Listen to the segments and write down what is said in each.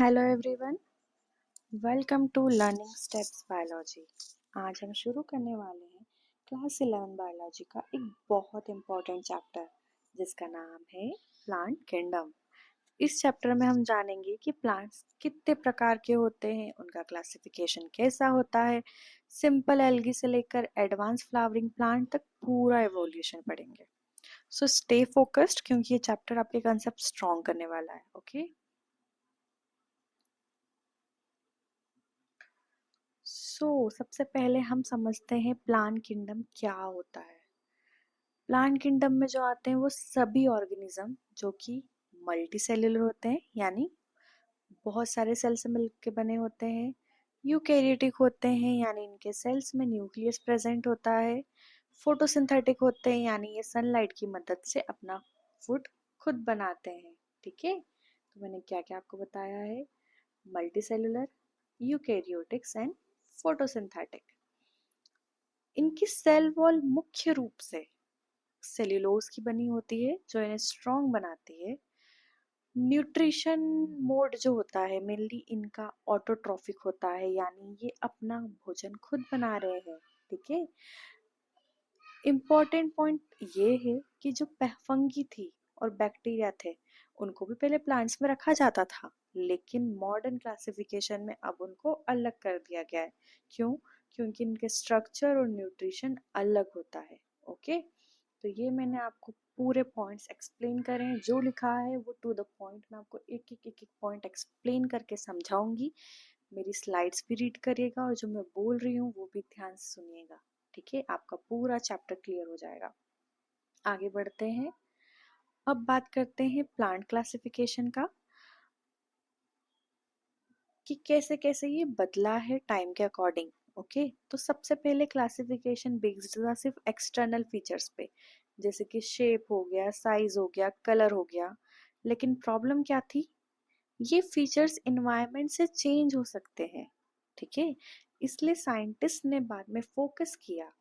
Hello everyone, welcome to learning steps biology. आज हम शुरू करने वाले हैं क्लास 11 बायोलॉजी का एक बहुत इम्पोर्टेंट चैप्टर जिसका नाम है प्लांट किंगडम। इस चैप्टर में हम जानेंगे कि प्लांट्स कितने प्रकार के होते हैं, उनका क्लासिफिकेशन कैसा होता है, सिंपल एल्गी से लेकर एडवांस फ्लावरिंग प्लांट तक पूरा एवोल्यूशन पढ़ेंगे। सो स्टे फोकस्ड क्योंकि ये चैप्टर आपके कंसेप्ट स्ट्रॉन्ग करने वाला है। ओके, सबसे पहले हम समझते हैं प्लांट किंगडम क्या होता है। प्लांट किंगडम में जो आते हैं वो सभी ऑर्गेनिज्म जो कि मल्टी सेल्यूलर होते हैं, यानी बहुत सारे सेल से मिलकर बने होते हैं। यूकैरियोटिक होते हैं, यानी इनके सेल्स में न्यूक्लियस प्रेजेंट होता है। फोटोसिंथेटिक होते हैं, यानी ये सनलाइट की मदद से अपना फूड खुद बनाते हैं। ठीक है, तो मैंने क्या क्या आपको बताया है? Multi cellular, eukaryotics and photosynthetic. इनकी सेल वॉल मुख्य रूप से सेल्यूलोज की बनी होती है जो इन्हें स्ट्रॉन्ग बनाती है। न्यूट्रिशन मोड जो होता है मेनली इनका ऑटोट्रॉफिक होता है, यानी ये अपना भोजन खुद बना रहे हैं। ठीक है, इम्पोर्टेंट पॉइंट ये है कि जो फंगी थी और बैक्टीरिया थे उनको भी पहले प्लांट्स में रखा जाता था, लेकिन मॉडर्न क्लासिफिकेशन में अब उनको अलग कर दिया गया है। क्यों? क्योंकि इनके स्ट्रक्चर और न्यूट्रिशन अलग होता है। ओके, तो ये मैंने आपको पूरे पॉइंट्स एक्सप्लेन करे हैं, जो लिखा है वो टू द पॉइंट। मैं आपको एक एक पॉइंट एक्सप्लेन करके समझाऊंगी। मेरी स्लाइड्स भी रीड करिएगा और जो मैं बोल रही हूँ वो भी ध्यान से सुनिएगा। ठीक है, आपका पूरा चैप्टर क्लियर हो जाएगा। आगे बढ़ते हैं, अब बात करते हैं प्लांट क्लासिफिकेशन का कि कैसे कैसे ये बदला है टाइम के अकॉर्डिंग। ओके, तो सबसे पहले क्लासिफिकेशन बेस्ड था सिर्फ एक्सटर्नल फीचर्स पे, जैसे कि शेप हो गया, साइज हो गया, कलर हो गया। लेकिन प्रॉब्लम क्या थी? ये फीचर्स इन्वायरमेंट से चेंज हो सकते हैं। ठीक है, इसलिए साइंटिस्ट ने बाद में फोकस किया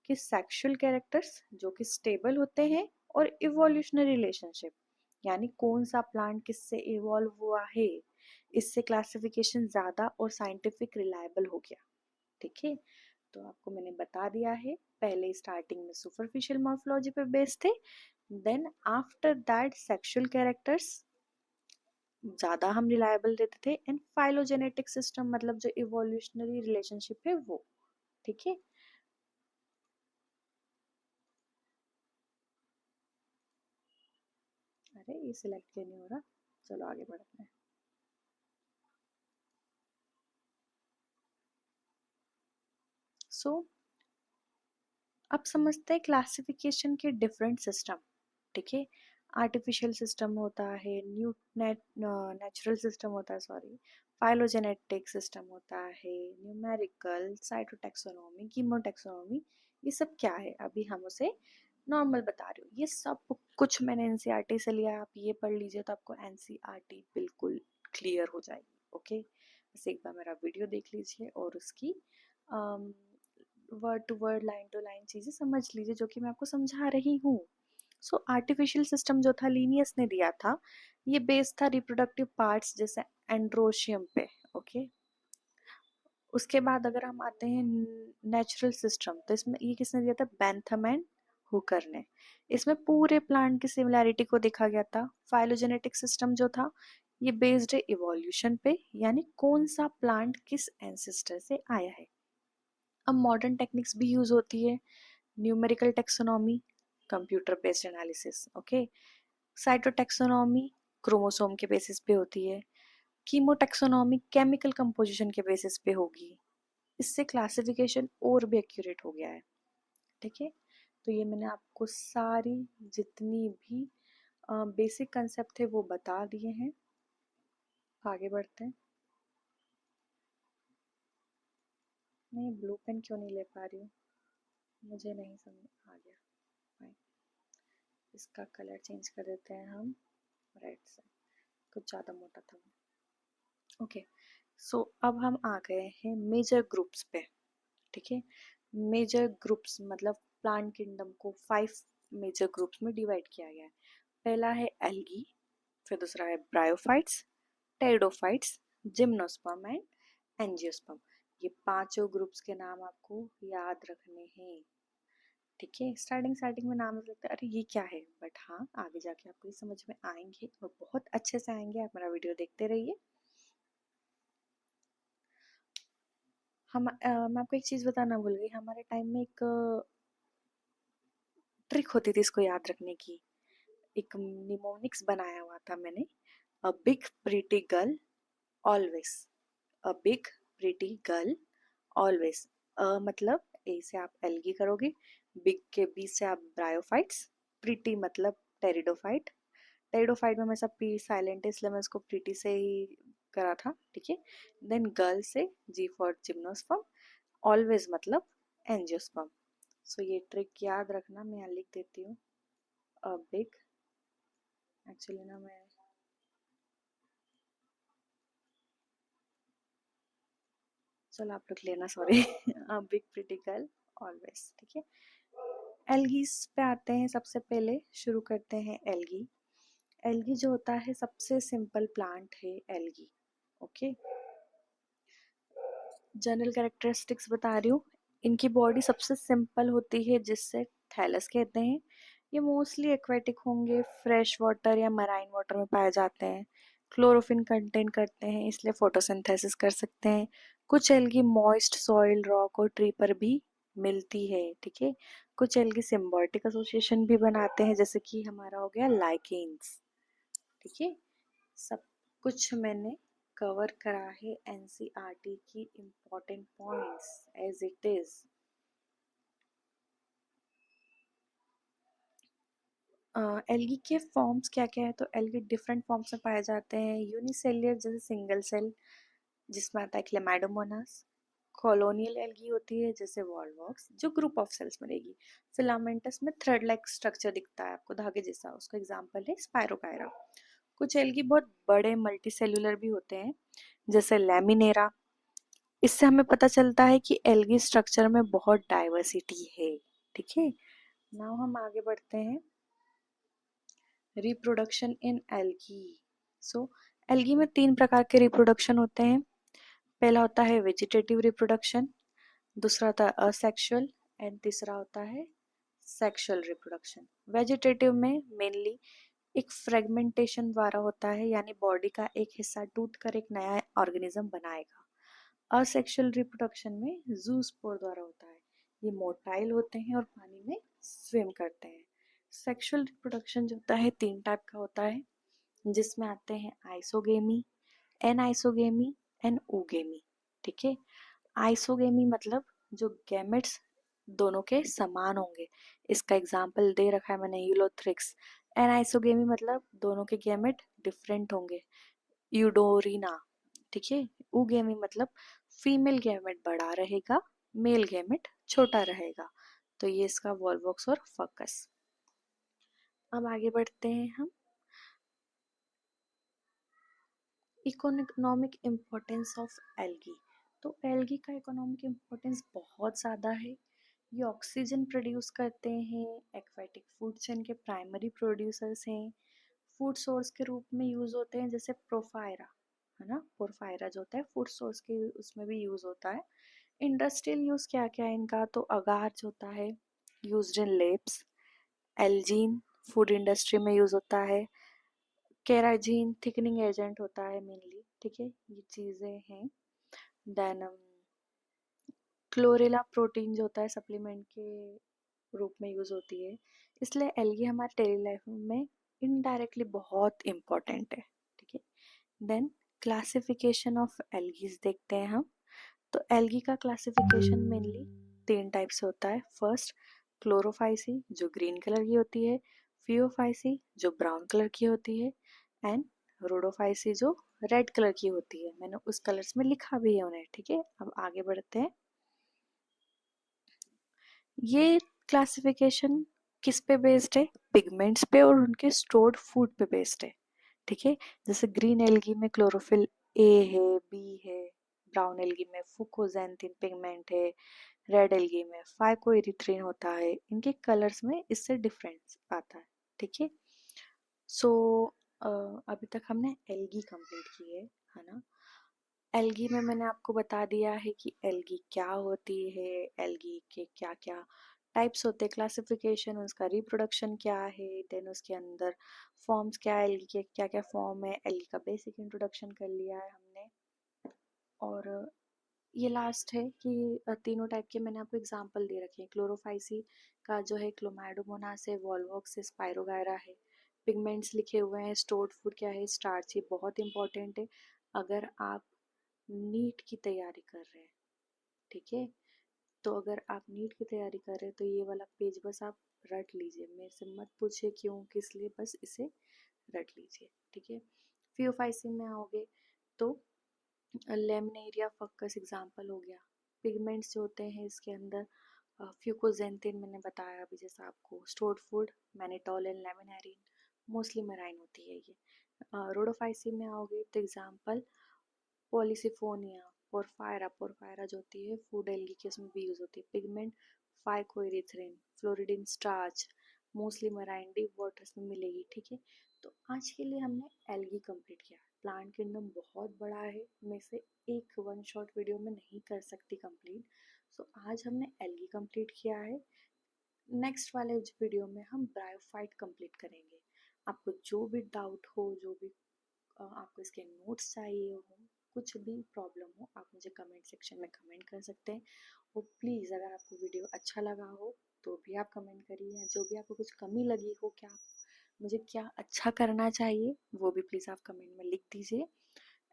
कि सेक्सुअल कैरेक्टर्स जो कि स्टेबल होते हैं और इवोल्यूशनरी रिलेशनशिप, यानी कौन सा प्लांट किससे इवॉल्व हुआ है, इससे क्लासिफिकेशन ज्यादा और साइंटिफिक रिलायबल हो गया। ठीक है, तो आपको मैंने बता दिया है, पहले स्टार्टिंग में सुपरफिशियल मॉर्फोलॉजी पे बेस्ड थे, then after that sexual characters ज्यादा हम रिलायबल देते थे, एंड फाइलोजेनेटिक सिस्टम मतलब जो इवोल्यूशनरी रिलेशनशिप है वो। ठीक है, अरे ये सिलेक्ट क्यों नहीं हो रहा? चलो आगे बढ़ते हैं। सो अब समझते हैं क्लासिफिकेशन के डिफरेंट सिस्टम। ठीक है, आर्टिफिशियल सिस्टम होता है, नेचुरल सिस्टम होता है, सॉरी, फाइलोजेनेटिक सिस्टम होता है, न्यूमेरिकल, साइटोटैक्सोनॉमी, कीमोटैक्सोनॉमी। ये सब क्या है अभी हम उसे नॉर्मल बता रही हूँ। ये सब कुछ मैंने एनसीईआरटी से लिया है, आप ये पढ़ लीजिए तो आपको एनसीईआरटी बिल्कुल क्लियर हो जाएगी। ओके, बस एक बार मेरा वीडियो देख लीजिए और उसकी word to word, line to line चीज़ें समझ लीजिए जो कि मैं आपको समझा रही हूँ। सो आर्टिफिशियल सिस्टम जो था लीनियस ने दिया था, ये बेस्ड था रिप्रोडक्टिव पार्ट्स जैसे एंड्रोशियम पे। ओके, उसके बाद अगर हम आते हैं नेचुरल सिस्टम, तो इसमें ये किसने दिया था? बेंथम एंड हुकर ने। इसमें पूरे प्लांट की सिमिलैरिटी को देखा गया था। फाइलोजेनेटिक सिस्टम जो था ये बेस्ड है इवोल्यूशन पे, यानी कौन सा प्लांट किस एंसेस्टर से आया है। अब मॉडर्न टेक्निक्स भी यूज होती है, numerical taxonomy, computer based analysis. Okay, cytotaxonomy chromosome के बेसिस पे होती है, कीमोटैक्सोनॉमी केमिकल कंपोजिशन के बेसिस पे होगी। इससे क्लासिफिकेशन और भी एक्यूरेट हो गया है। ठीक है, तो ये मैंने आपको सारी जितनी भी बेसिक कंसेप्ट थे वो बता दिए हैं। आगे बढ़ते हैं। मैं ब्लू पेन क्यों नहीं ले पा रही हूँ, मुझे नहीं समझ आ गया। फाइन, इसका कलर चेंज कर देते हैं हम रेड से, कुछ ज़्यादा मोटा था। ओके, सो अब हम आ गए हैं मेजर ग्रुप्स पे। ठीक है, मेजर ग्रुप्स मतलब प्लांट किंगडम को 5 मेजर ग्रुप्स में डिवाइड किया गया है। पहला है एल्गी, फिर दूसरा है bryophytes, pteridophytes, gymnosperm and angiosperm. ये पांचों ग्रुप्स के नाम आपको याद रखने हैं। ठीक है, स्टार्टिंग स्टार्टिंग में नाम लगता है अरे ये क्या है, बट हाँ आगे जाके आपको ये समझ में आएंगे और बहुत अच्छे से आएंगे। आप मेरा वीडियो देखते रहिए। मैं आपको एक चीज बताना भूल गई। हमारे टाइम में एक ट्रिक होती थी इसको याद रखने की। एक निमोनिक्स बनाया हुआ था मैंने। A big pretty girl always. A big pretty girl always. मतलब ए से आप एल्गी करोगे, बिग के बी से आप ब्रायोफाइट्स, प्रीटी मतलब टेरिडोफाइट। टेरिडोफाइट में हमेशा पी साइलेंट है इसलिए मैं इसको प्रीटी से ही करा था। ठीक है, देन गर्ल से जी फॉर जिम्नोस्पर्म, ऑलवेज मतलब एंजियोस्पर्म। सो ये ट्रिक याद रखना, मैं यहाँ लिख देती हूँ। अ बिग, एक्चुअली ना मैं चलो आप लिख लेना, sorry. Big pretty girl always. ठीक है, एल्गीज पे आते हैं। सबसे पहले शुरू करते हैं एल्गी। एल्गी जो होता है सबसे सिंपल प्लांट है एल्गी। ओके, जनरल कैरेक्टरिस्टिक्स बता रही हूँ। इनकी बॉडी सबसे सिंपल होती है जिससे थैलस कहते हैं। ये मोस्टली एक्वेटिक होंगे, फ्रेश वाटर या मराइन वाटर में पाए जाते हैं। क्लोरोफिन कंटेन करते हैं इसलिए फोटोसिंथेसिस कर सकते हैं। कुछ एल्गी मॉइस्ट सॉइल, रॉक और ट्री पर भी मिलती है। ठीक है, कुछ एल्गी सिम्बायोटिक एसोसिएशन भी बनाते हैं जैसे कि हमारा हो गया लाइकेन्स। ठीक है, सब कुछ मैंने कवर करा है एनसीईआरटी की important points as it is. Algae के फॉर्म्स क्या क्या है, तो एल्गी डिफरेंट फॉर्म्स में पाए जाते हैं। यूनिसेल्युलर जैसे सिंगल सेल जिसमें आता है क्लेमाइडोमोनास। कॉलोनियल एल्गी होती है जैसे वॉलवॉक्स जो ग्रुप ऑफ सेल्स में रहेगी। फिलामेंटस में थ्रेड लाइक स्ट्रक्चर दिखता है आपको धागे जैसा, उसका एग्जांपल है स्पायरोकाइरा। कुछ एल्गी बहुत बड़े मल्टी सेल्यूलर भी होते हैं जैसे लैमिनेरा। इससे हमें पता चलता है कि एल्गी स्ट्रक्चर में बहुत डाइवर्सिटी है। ठीक है, नाउ हम आगे बढ़ते हैं। Reproduction in algae. So algae में तीन प्रकार के रिप्रोडक्शन होते हैं। पहला होता है वेजिटेटिव रिप्रोडक्शन, दूसरा होता है असेक्सुअल एंड तीसरा होता है सेक्सुअल रिप्रोडक्शन। वेजिटेटिव में मेनली एक फ्रेगमेंटेशन द्वारा होता है, यानी बॉडी का एक हिस्सा टूट कर एक नया ऑर्गेनिज्म बनाएगा। असेक्सुअल रिप्रोडक्शन में जूस्पोर द्वारा होता है। ये मोटाइल होते हैं और पानी में स्विम करते हैं। सेक्सुअल रिप्रोडक्शन जो होता है तीन टाइप का होता है जिसमें आते हैं isogamy, anisogamy and oogamy. ठीक है, आइसोगेमी मतलब जो गैमेट्स दोनों के समान होंगे। इसका एग्जाम्पल दे रखा है मैंने, यूलोथ्रिक्स। एन आइसोगेमी मतलब दोनों के गैमेट डिफरेंट होंगे, यूडोरिना। ठीक है, उगेमी मतलब फीमेल गैमेट बड़ा रहेगा, मेल गैमेट छोटा रहेगा। तो ये इसका वॉल्वॉक्स और फकस। अब आगे बढ़ते हैं हम। Economic importance of algae. तो एल्गी का इकोनॉमिक इम्पोर्टेंस बहुत ज़्यादा है। ये ऑक्सीजन प्रोड्यूस करते हैं, एक्वाटिक फूड चेन के प्राइमरी प्रोड्यूसर्स हैं, फूड सोर्स के रूप में यूज़ होते हैं जैसे प्रोफायरा, है ना। प्रोफायरा जो होता है फूड सोर्स के उसमें भी यूज़ होता है। इंडस्ट्रियल यूज़ क्या क्या है इनका, तो अगार जो होता है used in labs. Algin food industry में यूज़ होता है। केराजीन थिकनिंग एजेंट होता है मेनली। ठीक है, ये चीज़ें हैं। देन क्लोरेला प्रोटीन जो होता है सप्लीमेंट के रूप में यूज़ होती है। इसलिए एल्गी हमारे डेली लाइफ में इनडायरेक्टली बहुत इम्पोर्टेंट है। ठीक है, देन क्लासिफिकेशन ऑफ एल्गीज देखते हैं हम। तो एल्गी का क्लासिफिकेशन मेनली तीन टाइप से होता है। फर्स्ट क्लोरोफाइसी जो ग्रीन कलर की होती है, फियोफाइसी जो ब्राउन कलर की होती है, एंड रोडोफाइसी जो रेड कलर की होती है। मैंने उस कलर्स में लिखा भी है उन्हें। ठीक है, अब आगे बढ़ते हैं। ये क्लासिफिकेशन किस पे बेस्ड है, पिगमेंट्स पे और उनके स्टोर्ड फूड पे बेस्ड है। ठीक है, जैसे ग्रीन एल्गी में क्लोरोफिल ए है, बी है। ब्राउन एल्गी में फुकोजेंथिन पिगमेंट है। रेड एल्गी में फाइकोएरिथ्रिन होता है। इनके कलर्स में इससे डिफरेंस आता है। ठीक है, सो अभी तक हमने एल्गी कंप्लीट की है ना। एल्गी में मैंने आपको बता दिया है कि एल्गी क्या होती है, एल्गी के क्या क्या टाइप्स होते हैं, क्लासिफिकेशन, उसका रिप्रोडक्शन क्या है, देन उसके अंदर फॉर्म्स क्या है, एल्गी के क्या क्या फॉर्म है, एल्गी का बेसिक इंट्रोडक्शन कर लिया है हमने। और ये लास्ट है कि तीनों टाइप के मैंने आपको एग्जांपल दे रखे हैं। क्लोरोफाइसी का जो है क्लोमैडोमोनास है, वॉल्वॉक्स है, स्पाइरोगायरा है। पिगमेंट्स लिखे हुए हैं, स्टोर्ड फूड क्या है, स्टार्च, ये बहुत इंपॉर्टेंट है अगर आप नीट की तैयारी कर रहे हैं। ठीक है, तो अगर आप नीट की तैयारी कर रहे हैं तो ये वाला पेज बस आप रट लीजिए, मेरे से मत पूछिए क्यों किस लिए, बस इसे रट लीजिए। ठीक है, फियोफाइसिन में आओगे तो लेमनेरिया फक्कस एग्जाम्पल हो गया। पिगमेंट्स जो होते हैं इसके अंदर फ्यूकोजेंथिन मैंने बताया अभी जैसा आपको, stored food, mannitol and laminarin, mostly marine होती है ये। रोडोफाइसिन में आओगे तो एग्जाम्पल पॉलीसिफोनिया, पोरफायरा, पोरफायरा जो होती है फूड एल्गी के उसमें भी यूज होती है। Pigment phycoerythrin, floridean starch, mostly marine deep waters में मिलेगी। ठीक है, तो आज के लिए हमने एल्गी कंप्लीट किया। प्लांट किंगडम बहुत बड़ा है, मैं से एक वन शॉट वीडियो में नहीं कर सकती कंप्लीट। सो आज हमने एल्गी कंप्लीट किया है। नेक्स्ट वाले वीडियो में हम ब्रायोफाइट कंप्लीट करेंगे। आपको जो भी डाउट हो, जो भी आपको इसके नोट्स चाहिए हो, कुछ भी प्रॉब्लम हो, आप मुझे कमेंट सेक्शन में कमेंट कर सकते हैं। और प्लीज़ अगर आपको वीडियो अच्छा लगा हो तो भी आप कमेंट करिए, जो भी आपको कुछ कमी लगी हो, क्या मुझे क्या अच्छा करना चाहिए, वो भी प्लीज़ आप कमेंट में लिख दीजिए।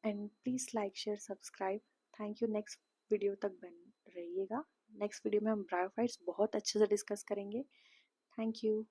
And please like share subscribe. Thank you. Next video तक बन रहिएगा। नेक्स्ट वीडियो में हम ब्रायोफाइट्स बहुत अच्छे से डिस्कस करेंगे। Thank you.